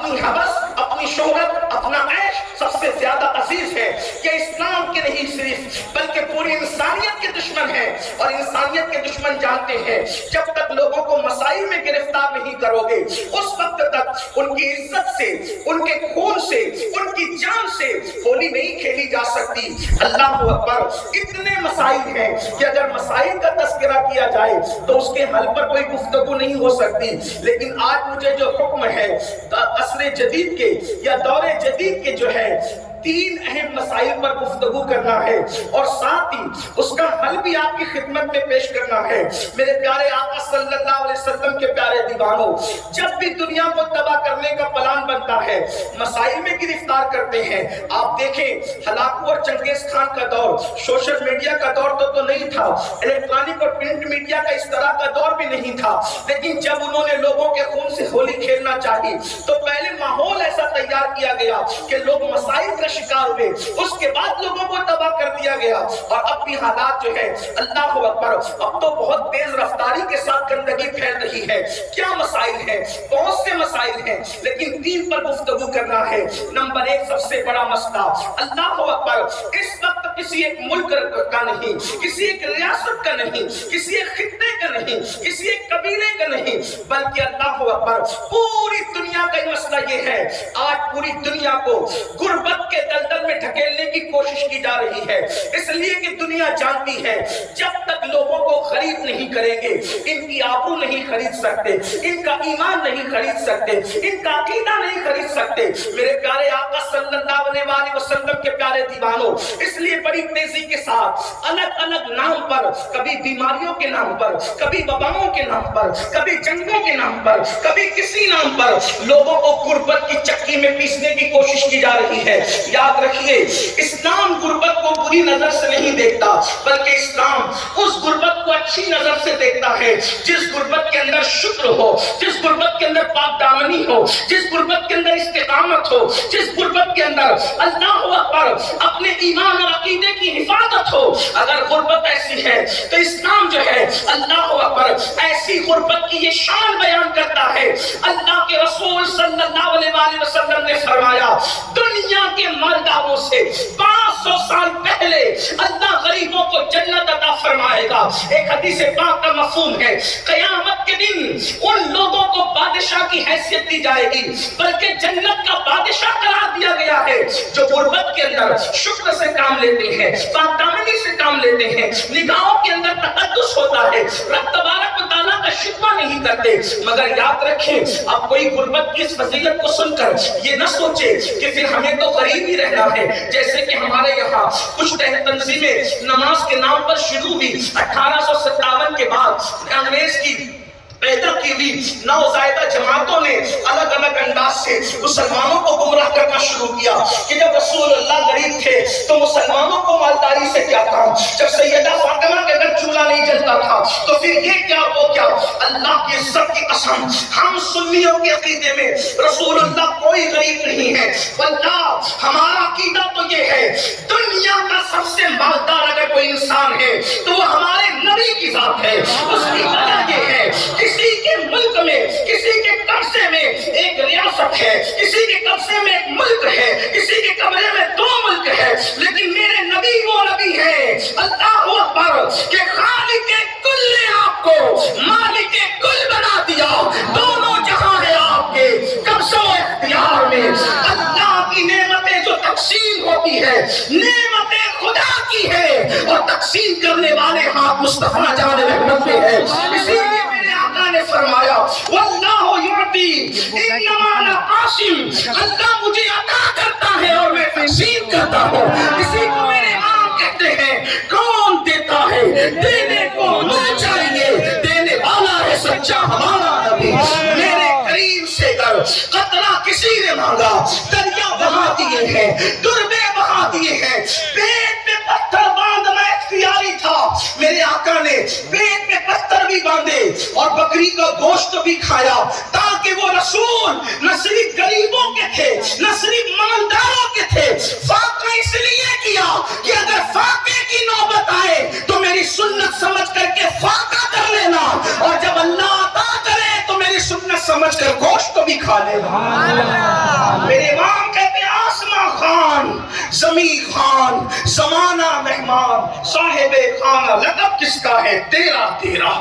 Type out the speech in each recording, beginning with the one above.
اپنی حوث، اپنی شہرت، اپنا عیش سب سے زیادہ عزیز ہے. یہ اسلام کے نہیں صرف بلکہ پوری انسانیت کے دشمن ہیں. اور انسانیت کے دشمن جانتے ہیں جب تک لوگوں کو مسائل میں گرفتار نہیں کرو گے اس وقت تک ان کی عزت سے، ان کے خون سے، ان کی جان سے ہولی نہیں کھیلی جا سکتی. اللہ اکبر. اتنے مسائل ہیں کہ اگر مسائل کا تذکرہ کیا جائے تو اس کے حل پر کوئی گفتگو نہیں ہو سکتی. لیکن آج مجھے جو حکم ہے عصر جدید کے یا دور جدید کے جو ہے 3 اہم مسائل پر گفتگو کرنا ہے اور ساتھ ہی اس کا حل بھی آپ کی خدمت میں پیش کرنا ہے. میرے پیارے آقا صلی اللہ علیہ وسلم کے پیارے دیوانوں، جب بھی دنیا کو تباہ کرنے کا پلان بنتا ہے مسائل میں گرفتار کرتے ہیں. آپ دیکھیں ہلاکو اور چنگیز خان کا دور سوشل میڈیا کا دور تو نہیں تھا، الیکٹرانک اور پرنٹ میڈیا کا اس طرح کا دور بھی نہیں تھا. لیکن جب انہوں نے لوگوں کے خون سے ہولی کھیلنا چاہی تو پہلے ماحول ایسا تیار کیا گیا کہ لوگ مسائل کا شکار ہوئے، اس کے بعد لوگوں کو تباہ کر دیا گیا. اور اب بھی حالات جو ہے اللہ اکبر اب تو بہت تیز رفتاری کے ساتھ گندگی پھیل رہی ہے. کیا مسائل ہیں؟ بہت سے مسائل ہیں لیکن 3 پر گفتگو کرنا ہے. نمبر 1 سب سے بڑا مسئلہ اللہ اکبر اس وقت کسی ایک ملک کا نہیں، کسی ایک ریاست کا نہیں، کسی ایک خطے کا نہیں، کسی ایک قبیلے کا نہیں، بلکہ اللہ اکبر پوری دنیا کا مسئلہ یہ ہے. آج پوری دنیا کو غربت کے دلدل میں ڈھکیلنے کی کوشش کی جا رہی ہے. اس لیے کہ دنیا جانتی ہے جب تک لوگوں کو خرید نہیں کریں گے ان کی آبرو نہیں خرید سکتے، ان کا ایمان نہیں خرید سکتے، ان کا عقیدہ نہیں خرید سکتے. میرے پیارے آقا صلی اللہ علیہ وسلم کے پیارے دیوانوں، اس لیے بڑی تیزی کے ساتھ الگ الگ نام پر، کبھی بیماریوں کے نام پر، کبھی وباؤں کے نام پر، کبھی جنگوں کے نام پر، کبھی کسی نام پر لوگوں کو غربت کی چکی میں پیسنے کی کوشش کی جا رہی ہے. یاد رکھیے اسلام غربت کو بری نظر سے نہیں دیکھتا بلکہ اسلام اس غربت کو اچھی نظر سے دیکھتا ہے جس غربت کے اندر شکر ہو، جس غربت کے اندر پاک دامنی ہو، جس غربت کے اندر استقامت ہو، جس غربت کے اندر اللہ اکبر اپنے ایمان اور عقیدے کی حفاظت ہو. اگر غربت ایسی ہے تو اسلام جو ہے اللہ اکبر ایسی غربت کی یہ شان بیان کرتا ہے. اللہ کے رسول صلی اللہ علیہ وسلم نے فرمایا دنیا کے مالداروں سے 500 سال پہلے اللہ غریبوں کو جنت عطا فرمائے گا. ایک حدیث پاک کا مفہوم ہے قیامت کے دن ان لوگوں کو بادشاہ کی حیثیت دی جائے گی بلکہ جنت کا بادشاہ قرار دیا گیا ہے جو غربت کے اندر شکر سے کام لیتے ہیں، پاک دامنی سے کام لیتے ہیں، نگاہوں کے اندر تقدس ہوتا ہے، رب تبارک و تعالیٰ کا شکوہ نہیں کرتے. مگر یاد رکھیں اب کوئی غربت کی اس فضیلت کو سن کر یہ نہ سوچے کہ پھر ہمیں تو غریب ہی رہنا ہے. جیسے کہ ہمارے یہاں کچھ تنظیمیں نماز کے نام پر شروع ہوئی 1857 کے بعد انگریز کی پیدا کی ہوئی نوزائیدہ جماعتوں نے الگ الگ انداز سے مسلمانوں کو گمراہ کرنا شروع کیا کہ جب رسول اللہ غریب تھے تو مسلمانوں کو مالداری سے کیا کام، جب سیدہ فاطمہ کے گھر چولہا نہیں جلتا تھا تو پھر یہ کیا وہ کیا. اللہ کی عزت کی قسم ہم سنیوں کے عقیدے میں رسول اللہ کوئی غریب نہیں ہے. واللہ ہمارا عقیدہ تو یہ ہے دنیا کا سب سے مالدار اگر کوئی انسان ہے تو وہ ہمارے نبی کی ذات ہے. اس کی وجہ یہ ہے کسی کے ملک میں، کسی کے قبضے میں ایک ریاست ہے، کسی کے قبضے میں ایک ملک ہے، کسی کے قبضے میں 2 ملک ہے، لیکن میرے نبی وہ نبی ہے اللہ اکبر کہ خالق کل نے آپ کو مالک کل بنا دیا. دونوں جہاں ہے آپ کے قبضہ و اختیار میں. اللہ کی نعمتیں جو تقسیم ہوتی ہے نعمتیں خدا کی ہے اور تقسیم کرنے والے ہاتھ مصطفیٰ جان رحمت میں ہے. اسی لیے میرے آقا نے فرمایا واللہ یعطی انما انا قاسم، اللہ مجھے عطا کرتا ہے اور میں تقسیم کرتا ہوں. اسی کو میرے آقا کہتے ہیں کون دیتا ہے دینے کو نہ چاہیے، دینے والا ہے سچا ہمارا نبی. میرے کریم سے کر قطرہ کسی نے مانگا دریا بہا دیے ہیں، دربے بہا دیے ہیں. پیٹ پہ پتھر باندھنا اختیاری تھا، میرے آقا نے پیٹ پہ پتھر بھی باندھے اور بکری کا گوشت بھی کھایا تاکہ وہ رسول نہ صرف غریبوں کے تھے نہ صرف مالداروں کے تھے. فاقہ اس لیے کیا کہ اگر فاقے کی نوبت آئے تو میری سنت سمجھ کر کے فاقہ کر لینا اور جب اللہ عطا کرے تو میری سنت سمجھ کر گوشت بھی کھا لے گا. میرے امام کہتے ہیں آسمان خان، زمین خان، زمانہ مہمان، صاحب خانہ لقب کس کا ہے؟ تیرا تیرا.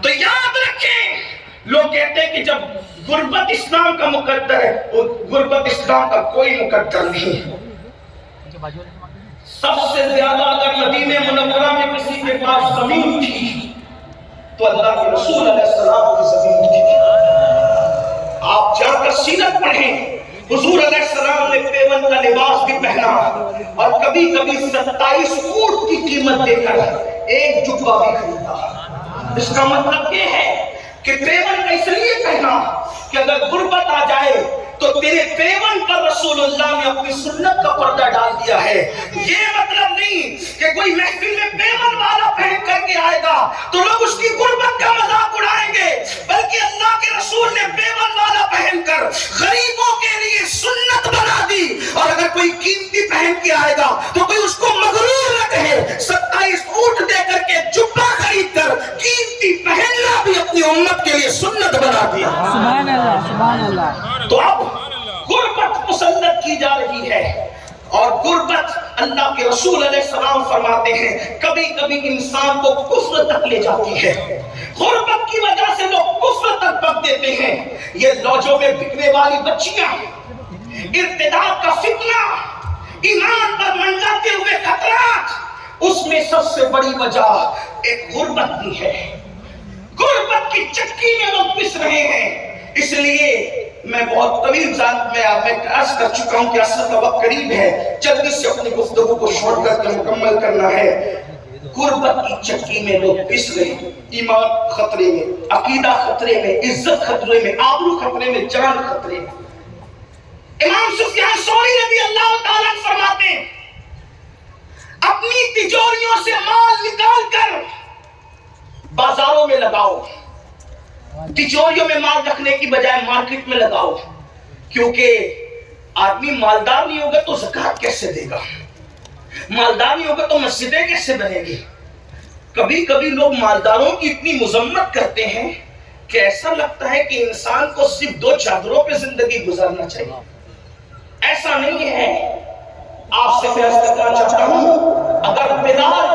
تو یاد رکھیں، لوگ کہتے ہیں کہ جب غربت اسلام کا مقدر ہے، وہ غربت اسلام کا کوئی مقدر نہیں. سب سے زیادہ اگر مدینہ منورہ میں کسی کے پاس زمین تھی تو اللہ کے رسول علیہ السلام کی زمین تھی. آپ جا کر سیرت پڑھیں، حضور علیہ السلام نے پیون کا لباس بھی پہنا اور کبھی کبھی 27 اونٹ کی قیمت دے کر ایک جبہ بھی خریدا. اس کا مطلب یہ ہے کہ پیون کا اس لیے پہنا کہ اگر غربت آ جائے تو تیرے پیون پر رسول اللہ نے اپنی سنت کا پردہ ڈال دیا ہے. یہ مطلب نہیں کہ کوئی محفل میں پیون والا پہن کر کے آئے گا تو لوگ اس کی غربت کا مذاق اڑائیں گے، بلکہ اللہ کے رسول نے پیون والا پہن کر غریبوں کے لیے سنت بنا دی. اور اگر کوئی قیمتی پہن کے آئے گا تو کوئی اس کو مغرور نہ کہے. 27 اونٹ دے کر کے جبہ خرید کر قیمتی پہننا بھی اپنی امت کے لیے سنت بنا دیا. سبحان اللہ، سبحان اللہ. تو اب غربت مسلط کی جا رہی ہے، اور غربت اللہ کے رسول علیہ السلام فرماتے ہیں کبھی کبھی انسان کو کفر تک لے جاتی ہے. غربت کی وجہ سے لوگ کفر تک بک دیتے ہیں. یہ لوجوں میں بکنے والی بچیاں، ارتداد کا فتنہ، ایمان پر منڈلاتے ہوئے خطرات، اس میں سب سے بڑی وجہ ایک غربت کی ہے. غربت کی چکی میں لوگ پس رہے ہیں. اس لیے میں بہت طویل میں عرض کر چکا ہوں کہ اصل کا وقت قریب ہے، جلدی سے اپنی گفتگو کو شارٹ کر کے مکمل کرنا ہے. غربت کی چکی میں لوگ پس رہے ہیں. ایمان خطرے میں، عقیدہ خطرے میں، عزت خطرے میں، آبرو خطرے میں، جان خطرے میں. امام سفیان ثوری رضی اللہ تعالیٰ فرماتے ہیں اپنی تجوریوں سے مال نکال کر بازاروں میں لگاؤ. تجوریوں میں مال رکھنے کی بجائے مارکیٹ میں لگاؤ، کیونکہ آدمی مالدار نہیں ہوگا تو زکوٰۃ کیسے دے گا؟ مالدار نہیں ہوگا تو مسجدیں کیسے بنے گی؟ کبھی کبھی لوگ مالداروں کی اتنی مذمت کرتے ہیں کہ ایسا لگتا ہے کہ انسان کو صرف 2 چادروں پہ زندگی گزارنا چاہیے. ایسا نہیں ہے. آپ سے فیصلہ کرنا چاہتا ہوں، اگر بلال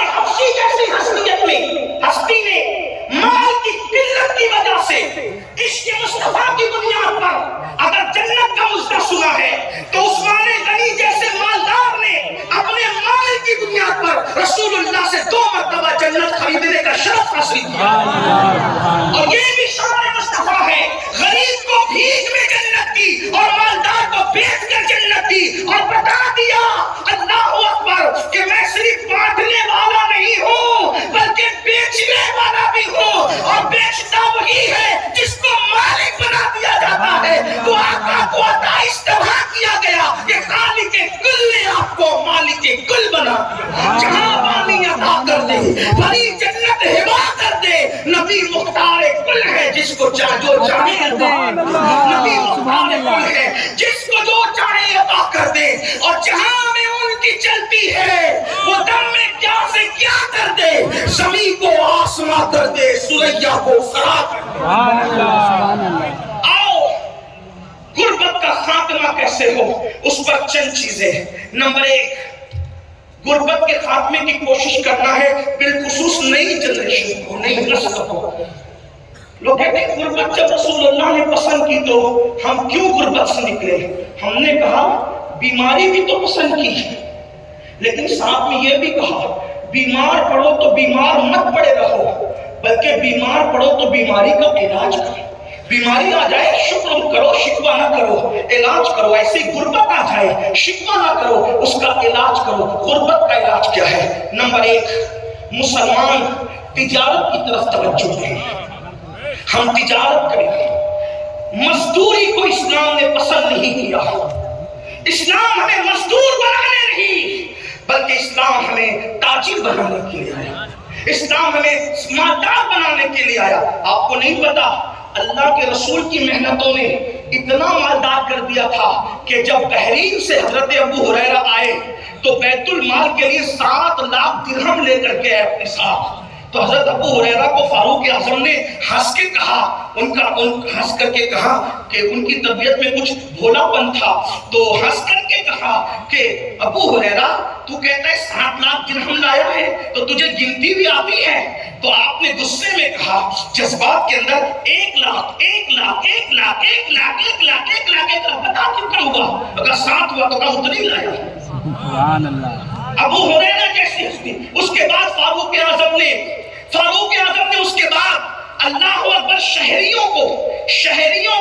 حبشی جیسی ہستی نے مال کی قلت کی وجہ سے عشق مصطفیٰ کی بنیاد پر اگر جنت کا مژدہ سنا ہے تو عثمان غنی جیسے مالدار نے اپنے مال کی بنیاد پر رسول اللہ سے 2 مرتبہ جنت خریدنے کا شرف حاصل کیا. اور یہ بھی شان مصطفیٰ ہے، غریب کو بھیک میں جنت دی اور مالدار کو بیچ کر جنت دی، اور بتا دیا اللہ اکبر کہ میں صرف بانٹنے والا نہیں ہوں بلکہ بیچنے والا بھی ہوں. اور بیچتا وہی ہے جس کو مالک بنا دیا جاتا ہے. تو آقا کو عطا اشتباہ کیا گیا کہ خالق کل نے آپ کو مالک کل بنا دیا. جہاں پانی عطا کر دے، بڑی جنت ہبا کر دے. نبی مختار کل ہے جس کو جو چاہے عطا، نبی مختار کل ہے جس کو جو چاہے عطا کر دے. اور جہاں میں ان کی چلتی ہے وہ دم میں کیا سے کیا کر دے، زمین کو آسمان کر دے، سوریا کو سرا کر دے. آؤ غربت کا خاتمہ کیسے ہو اس پر چند چیزیں. نمبر 1، غربت کے خاتمے کی کوشش کرنا ہے، بالخصوص نئی جنریشن کو، نئی نسل کو. لوگ کہتے ہیں غربت جب رسول اللہ نے پسند کی تو ہم کیوں غربت سے نکلے؟ ہم نے کہا بیماری بھی تو پسند کی، لیکن ساتھ میں یہ بھی کہا بیمار پڑو تو بیمار مت پڑے رہو، بلکہ بیمار پڑو تو بیماری کا علاج کرو. بیماری آ جائے شکر کرو، شکوہ نہ کرو، علاج کرو. ایسی غربت آ جائے شکوہ نہ کرو، اس کا علاج کرو. غربت کا علاج کیا ہے؟ نمبر 1، مسلمان تجارت کی طرف توجہ دیں. ہم تجارت کریں. مزدوری کو اسلام نے پسند نہیں کیا. اسلام ہمیں مزدور بنانے نہیں بلکہ اسلام ہمیں تاجر بنانے کے لیے آیا. اسلام ہمیں مالدار بنانے کے لیے آیا. آپ کو نہیں پتا اللہ کے رسول کی محنتوں نے اتنا مالدار کر دیا تھا کہ جب بحرین سے حضرت ابو ہریرہ آئے تو بیت المال کے لیے 7 لاکھ درہم لے کر کے اپنے ساتھ. تو حضرت ابو ہریرہ کو فاروق اعظم نے ہنس کے کہا، ہنس کر کے کہا کہ ان کی طبیعت میں کچھ بھولا پن تھا، تو ہنس کر کے کہا کہ ابو ہریرہ تو کہتا ہے 7 لاکھ درہم لایا ہے تو تجھے گنتی بھی آتی ہے؟ تو آپ نے غصے میں کہا جذبات کے اندر 1 لاکھ 1 لاکھ 1 لاکھ 1 لاکھ 1 لاکھ 1 لاکھ 1 لاکھ بتا کیوں کروں گا؟ اگر 7 ہوا تو کم اتنی لایا۔ سبحان اللہ۔ ابو ہریرہ کیسی ہستی۔ اس کے بعد فاروق اعظم نے اس کے بعد اللہ اکبر شہریوں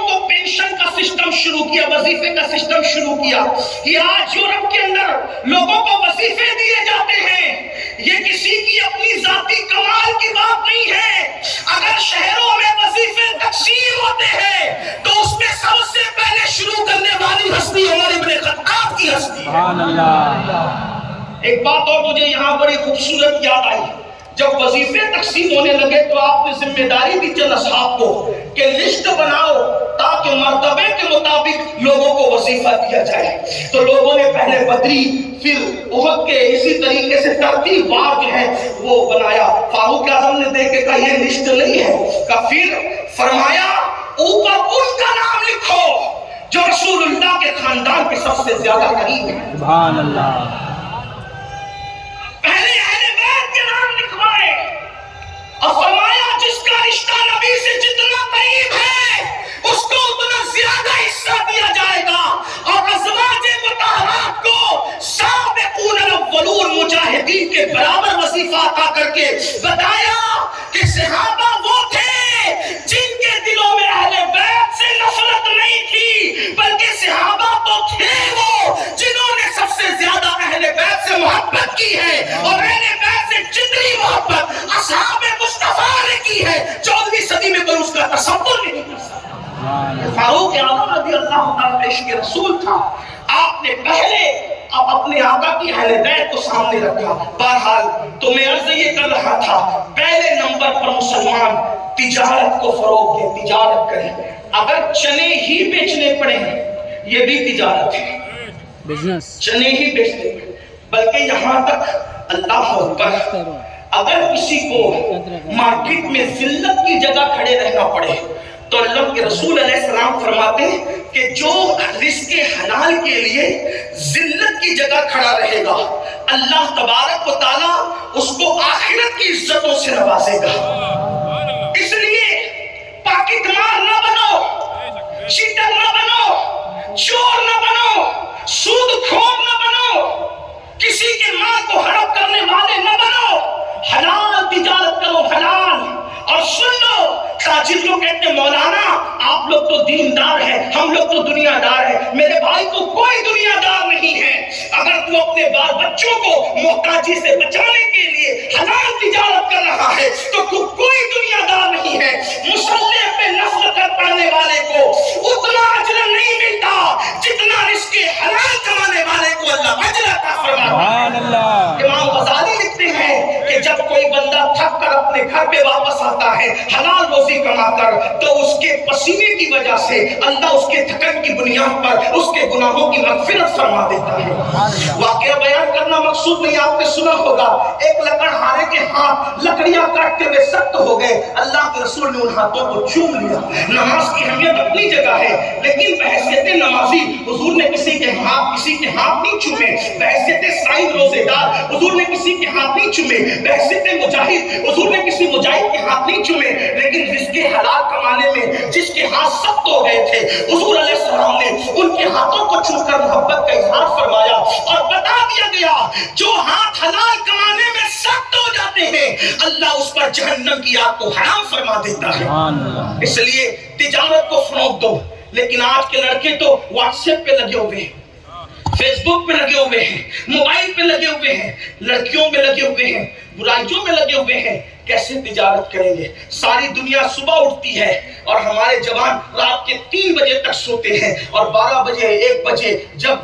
کو پینشن کا سسٹم شروع کیا، وظیفے کا سسٹم شروع کیا۔ یہ آج یورپ کے اندر لوگوں کو وظیفے دیے جاتے ہیں، یہ کسی کی اپنی ذاتی کمال کی بات نہیں ہے۔ اگر شہروں میں وظیفے تقسیم ہوتے ہیں تو اس میں سب سے پہلے شروع کرنے والی ہستی عمر ابن خطاب کی ہستی ہے۔ سبحان اللہ۔ ایک بات اور مجھے یہاں بڑی خوبصورت یاد آئی، جب وظیفے تقسیم ہونے لگے تو آپ نے ذمہ داری دی چند اصحاب کو کہ لسٹ بناؤ تاکہ مرتبے کے مطابق لوگوں کو وظیفہ دیا جائے۔ تو لوگوں نے پہلے بدری پھر احد کے اسی طریقے سے ترتیب وار جو ہے وہ بنایا۔ فاروق اعظم نے دیکھ کے کہا یہ لسٹ نہیں ہے، پھر فرمایا اوپر ان کا نام لکھو جو رسول اللہ کے خاندان کے سب سے زیادہ قریب ہیں۔ سبحان اللہ۔ پہلے اہل بیت کے نام لکھوائے اور فرمایا جس کا رشتہ نبی سے جتنا قریب ہے اس کو اتنا زیادہ حصہ دیا جائے گا، اور ازواج مطہرات کو سابقون الاولون مجاہدین کے برابر وظیفہ عطا کر کے بتایا کہ صحابہ وہ تھے جن کے دلوں میں اہل بیت سے نفرت نہیں تھی، بلکہ صحابہ تو تھے وہ جنہوں نے سب سے زیادہ اہل بیت سے محبت کی ہے، اور اہل بیت سے جتنی محبت اصحاب مصطفیٰ نے کی ہے 14ویں صدی میں کوئی اس کا تصور نہیں کر سکتا۔ فاروق اعظم رضی اللہ تعالیٰ عشق رسول تھا، آپ نے پہلے اب اپنے آقا کی اہل بیت کو سامنے رکھا۔ بہرحال تو میں عرض یہ کر رہا تھا، پہلے نمبر پر مسلمان تجارت کو فروغ دیں، تجارت کریں۔ اگر چنے ہی بیچنے پڑیں یہ بھی تجارت ہے، بزنس چنے ہی بیچنے پڑیں، بلکہ یہاں تک اللہ اکبر اگر کسی کو مارکیٹ میں ذلت کی جگہ کھڑے رہنا پڑے تو اللہ کے رسول علیہ السلام فرماتے ہیں کہ جو رزق حلال کے لیے ذلت کی جگہ کھڑا رہے گا اللہ تبارک و تعالیٰ اس کو آخرت کی عزتوں سے نوازے گا۔ اس لیے پاکٹ مار نہ بنو، چیٹر نہ بنو، چور نہ بنو، سود خور نہ بنو، کسی کے مال کو ہڑپ کرنے والے نہ بنو، حلال تجارت کرو، حلال۔ اور سن لو تاجر لوگ کہتے ہیں مولانا آپ لوگ تو دیندار ہیں، ہم لوگ تو دنیا دار ہیں۔ میرے بھائی تو کوئی دنیا دار نہیں ہے۔ اگر تو اپنے بال بچوں کو محتاجی سے بچانے کے لیے حلال تجارت کر رہا ہے تو کوئی دنیا دار نہیں ہے۔ مصلح پہ نفل کر پڑھنے والے کو اتنا اجر نہیں ملتا جتنا رزق حلال کمانے والے کو اللہ اجر عطا فرماتا ہے۔ امام غزالی لکھتے ہیں کہ جب کوئی بندہ تھک کر اپنے گھر پہ واپس آتا ہے حلال روزی کما کر تو اس کے پسینے کی وجہ سے اللہ اس کے تھکن کی بنیاد پر اس کے گناہوں کی مغفرت فرما دیتا ہے۔ واقعہ بیان کرنا مقصود نہیں، آپ نے سنا ہوگا ایک لکڑہارے کے ہاتھ لکڑیاں کاٹتے ہوئے سخت ہو گئے، اللہ کے رسول نے ان ہاتھوں کو چوم لیا۔ نماز کی اہمیت اپنی جگہ ہے لیکن بحیثیت نمازی حضور نے کسی کے ہاتھ نہیں چومے، بحیثیت صائم روزے دار حضور نے کسی کے ہاتھ نہیں چومے، بحیثیت مجاہد حضور نے کسی مجاہد کے ہاتھ نہیں چومے، لیکن رزق حلال کمانے میں جس کے ہاتھ سخت ہو گئے تھے حضور علیہ السلام نے ان کے ہاتھوں کو چھو کر محبت کا اظہار فرمایا اور بتا دیا گیا جو ہاتھ حلال کمانے میں سخت ہو جاتے ہیں اللہ اس پر جہنم کی آگ کو حرام فرما دیتا ہے۔ اس لیے تجارت کو فروغ دو۔ لیکن آج کے لڑکے تو واٹس ایپ پہ لگے ہوئے ہیں، فیس بک پہ لگے ہوئے ہیں، موبائل پہ لگے ہوئے ہیں، لڑکیوں میں لگے ہوئے ہیں، برائیوں میں لگے ہوئے ہیں۔ کیسے تجارت کریں گے؟ ساری دنیا صبح اٹھتی ہے اور ہمارے جوان رات کے 3 بجے تک سوتے ہیں اور 12 بجے 1 بجے جب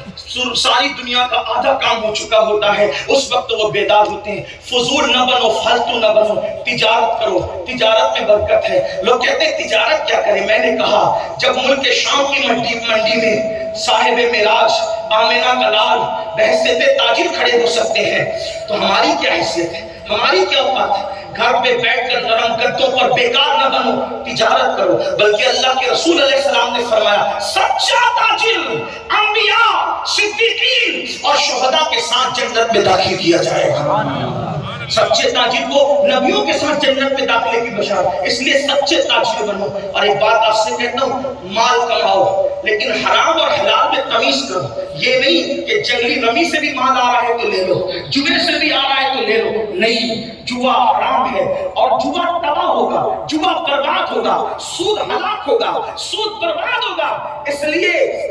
ساری دنیا کا آدھا کام ہو چکا ہوتا ہے اس وقت وہ بیدار ہوتے ہیں۔ فضول نہ بنو، فالتو نہ بنو، تجارت کرو، تجارت میں برکت ہے۔ لوگ کہتے ہیں تجارت کیا کریں؟ میں نے کہا جب ملک شام کی منڈی میں صاحب معراج آمنہ کا لال بحیثیت تاجر کھڑے ہو سکتے ہیں تو ہماری کیا حیثیت ہے، ہماری کیا اوقات ہے؟ گھر پہ بیٹھ کر نرم گدوں پر بیکار نہ بنو، تجارت کرو، بلکہ اللہ کے رسول علیہ السلام نے فرمایا سچا تاجر انبیاء، صدیقین اور شہداء کے ساتھ جنت میں داخل کیا جائے گا۔ سچے تاجر کو نبیوں کے ساتھ جنت میں داخلے کی بشارت، اس لیے سچے تاجر بنو۔ اور ایک بات آپ سے کہتا ہوں، مال کماؤ لیکن حرام اور حلال میں تمیز کرو۔ یہ نہیں کہ جنگلی رمی سے بھی مال آ رہا ہے تو لے لو، جوے سے بھی آ رہا ہے تو لے لو، نہیں، جوا حرام ہے اور جوا تباہ ہوگا، جوا برباد ہوگا، سود ہلاک ہوگا، سود برباد ہوگا۔ اس لیے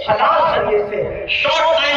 حلال ذریعے سے شارٹ ٹائم